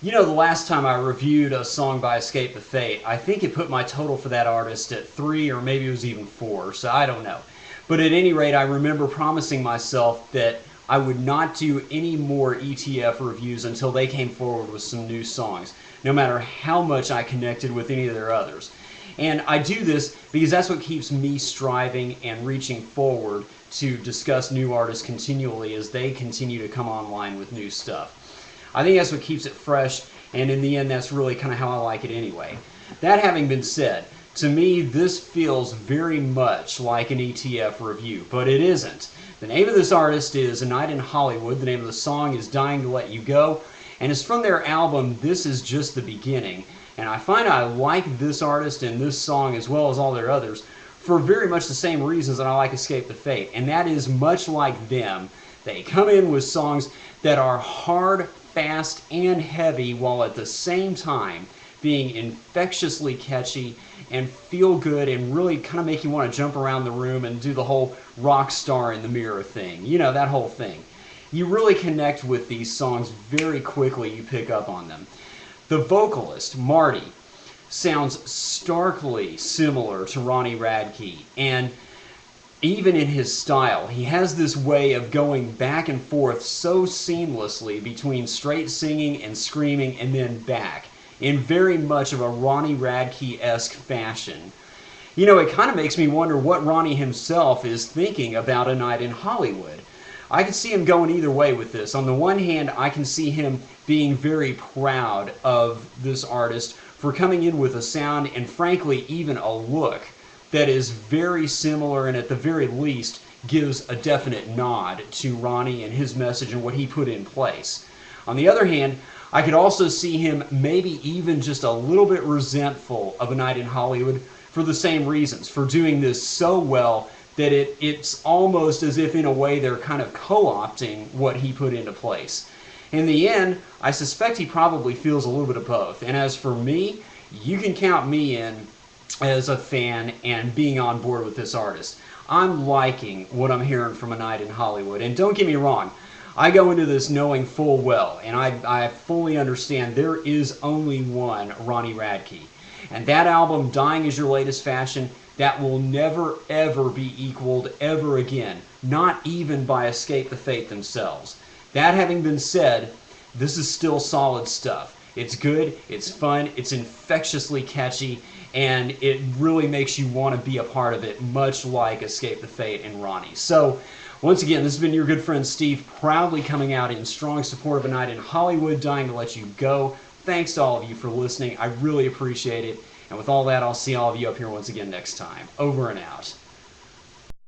You know, the last time I reviewed a song by Escape the Fate, I think it put my total for that artist at 3 or maybe it was even 4, so I don't know. But at any rate, I remember promising myself that I would not do any more ETF reviews until they came forward with some new songs, no matter how much I connected with any of their others. And I do this because that's what keeps me striving and reaching forward to discuss new artists continually as they continue to come online with new stuff. I think that's what keeps it fresh, and in the end, that's really kind of how I like it anyway. That having been said, to me, this feels very much like an ETF review, but it isn't. The name of this artist is A Night in Hollywood. The name of the song is Dying to Let You Go, and it's from their album This Is Just the Beginning. And I find I like this artist and this song as well as all their others for very much the same reasons that I like Escape the Fate, and that is much like them. They come in with songs that are hard, fast, and heavy while at the same time being infectiously catchy and feel good and really kind of make you want to jump around the room and do the whole rock star in the mirror thing. You know, that whole thing. You really connect with these songs very quickly. You pick up on them. The vocalist, Marty, sounds starkly similar to Ronnie Radke, and even in his style, he has this way of going back and forth so seamlessly between straight singing and screaming and then back in very much of a Ronnie Radke-esque fashion. You know, it kind of makes me wonder what Ronnie himself is thinking about A Night in Hollywood. I can see him going either way with this. On the one hand, I can see him being very proud of this artist for coming in with a sound and frankly even a look that is very similar and at the very least gives a definite nod to Ronnie and his message and what he put in place. On the other hand, I could also see him maybe even just a little bit resentful of A Night in Hollywood for the same reasons, for doing this so well that it's almost as if in a way they're kind of co-opting what he put into place. In the end, I suspect he probably feels a little bit of both. And as for me, you can count me in as a fan and being on board with this artist. I'm liking what I'm hearing from A Night in Hollywood. And don't get me wrong, I go into this knowing full well, and I fully understand there is only one Ronnie Radke. And that album, Dying Is Your Latest Fashion, that will never ever be equaled ever again, not even by Escape the Fate themselves. That having been said, this is still solid stuff. It's good, it's fun, it's infectiously catchy, and it really makes you want to be a part of it, much like Escape the Fate and Ronnie. So, once again, this has been your good friend Steve, proudly coming out in strong support of A Night in Hollywood, Dying to Let You Go. Thanks to all of you for listening. I really appreciate it. And with all that, I'll see all of you up here once again next time. Over and out.